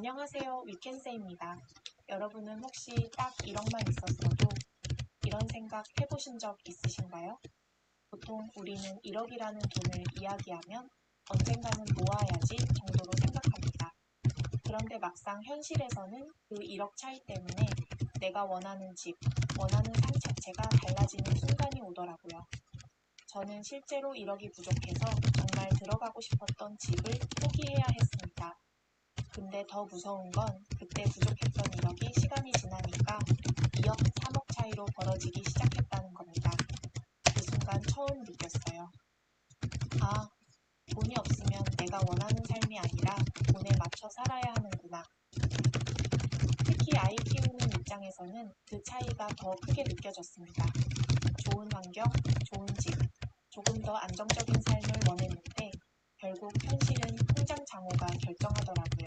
안녕하세요. 위켄세입니다. 여러분은 혹시 딱 1억만 있었어도 이런 생각 해보신 적 있으신가요? 보통 우리는 1억이라는 돈을 이야기하면 언젠가는 모아야지 정도로 생각합니다. 그런데 막상 현실에서는 그 1억 차이 때문에 내가 원하는 집, 원하는 삶 자체가 달라지는 순간이 오더라고요. 저는 실제로 1억이 부족해서 정말 들어가고 싶었던 집을 포기해야 했습니다. 근데 더 무서운 건 그때 부족했던 1억이 시간이 지나니까 2억, 3억 차이로 벌어지기 시작했다는 겁니다. 그 순간 처음 느꼈어요. 아, 돈이 없으면 내가 원하는 삶이 아니라 돈에 맞춰 살아야 하는구나. 특히 아이 키우는 입장에서는 그 차이가 더 크게 느껴졌습니다. 좋은 환경, 좋은 집, 조금 더 안정적인 삶을 원했는데 결국 현실은 통장 잔고가 결정하더라고요.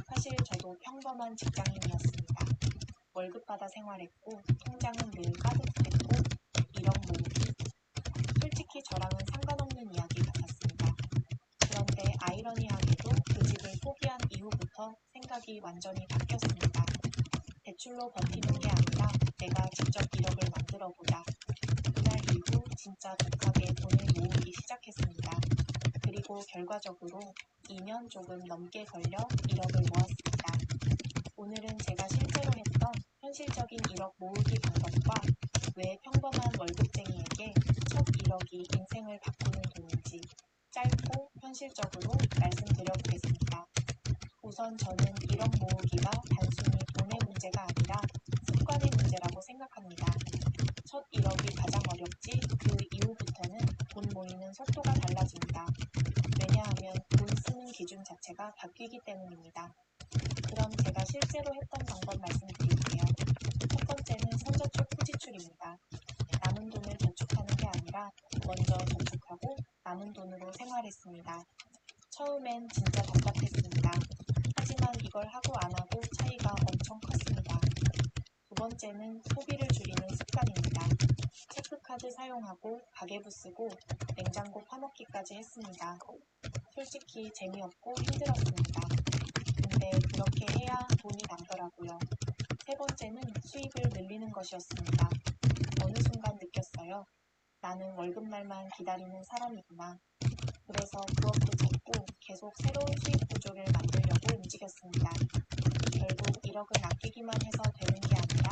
사실 저도 평범한 직장인이었습니다. 월급 받아 생활했고 통장은 늘 빠듯했고 1억 모으기. 솔직히 저랑은 상관없는 이야기 같았습니다. 그런데 아이러니하게도 그 집을 포기한 이후부터 생각이 완전히 바뀌었습니다. 대출로 버티는 게 아니라 내가 직접 1억을 만들어 보자. 그날 이후 진짜 독하게 돈을 모으기 시작했습니다. 그리고 결과적으로 2년 조금 넘게 걸려 1억을 모았습니다. 오늘은 제가 실제로 했던 현실적인 1억 모으기 방법과 왜 평범한 월급쟁이에게 첫 1억이 인생을 바꾸는 돈인지 짧고 현실적으로 말씀드려보겠습니다. 우선 저는 1억 모으기가 단순히 돈의 문제가 아니라 습관의 문제라고 생각합니다. 첫 1억이 가장 어렵지 그 이후부터는 돈 모이는 속도가 달라집니다. 왜냐하면 돈 쓰는 기준 자체가 바뀌기 때문입니다. 그럼 제가 실제로 했던 방법 말씀드릴게요. 첫 번째는 선저축 후지출입니다. 남은 돈을 저축하는 게 아니라 먼저 저축하고 남은 돈으로 생활했습니다. 처음엔 진짜 답답했습니다. 하지만 이걸 하고 안 하고 차이가 엄청 컸습니다. 두 번째는 소비를 줄이는 습관입니다. 체크카드 사용하고 가계부 쓰고 냉장고 파먹기까지 했습니다. 솔직히 재미없고 힘들었습니다. 근데 그렇게 해야 돈이 남더라고요. 세 번째는 수입을 늘리는 것이었습니다. 어느 순간 느꼈어요. 나는 월급날만 기다리는 사람이구나. 그래서 부업도 찾고 계속 새로운 수입 구조를 만들려고 움직였습니다. 결국 1억은 아끼기만 해서 되는 게 아니라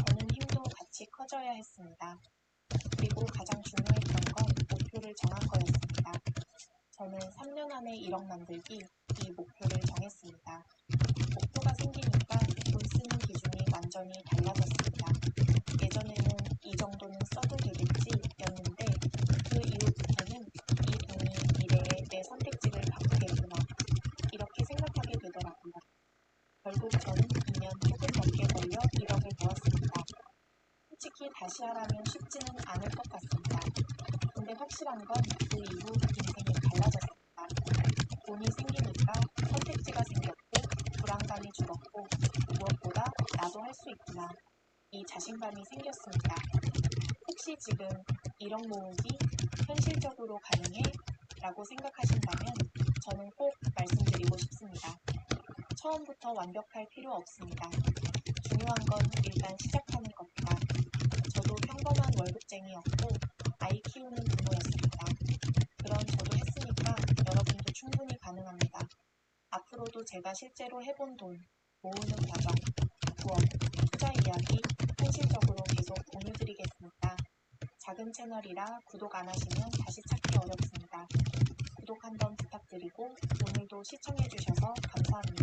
버는 힘도 같이 커져야 했습니다. 그리고 가장 중요했던 건 목표를 정한 거였습니다. 저는 3년 안에 1억 만들기 이 목표를 정했습니다. 목표가 생기니까 돈 쓰는 기준이 완전히 달라졌습니다. 예전에는 이 정도는 써도 되겠지 였는데 그 이후부터는 이 돈이 미래의 내 선택지를 바꾸겠구나 이렇게 생각하게 되더라고요. 결국 저는 2년 조금 넘게 걸려 1억을 모았습니다. 솔직히 다시 하라면 쉽지는 않을 것 같습니다. 근데 확실한 건 그 이후 인생이 달라졌습니다. 돈이 생기니까 선택지가 생겼고 불안감이 줄었고 무엇보다 나도 할 수 있구나. 이 자신감이 생겼습니다. 혹시 지금 1억 모으기 현실적으로 가능해? 라고 생각하신다면 저는 꼭 말씀드리고 싶습니다. 처음부터 완벽할 필요 없습니다. 중요한 건 일단 시작하는 겁니다. 저도 평범한 월급쟁이였고 아이 키우는 부모였습니다. 그런 저도 했으니까 여러분도 충분히 가능합니다. 앞으로도 제가 실제로 해본 돈, 모으는 과정, 부업, 투자 이야기 현실적으로 계속 공유드리겠습니다. 작은 채널이라 구독 안 하시면 다시 찾기 어렵습니다. 구독 한번 부탁드리고 오늘도 시청해주셔서 감사합니다.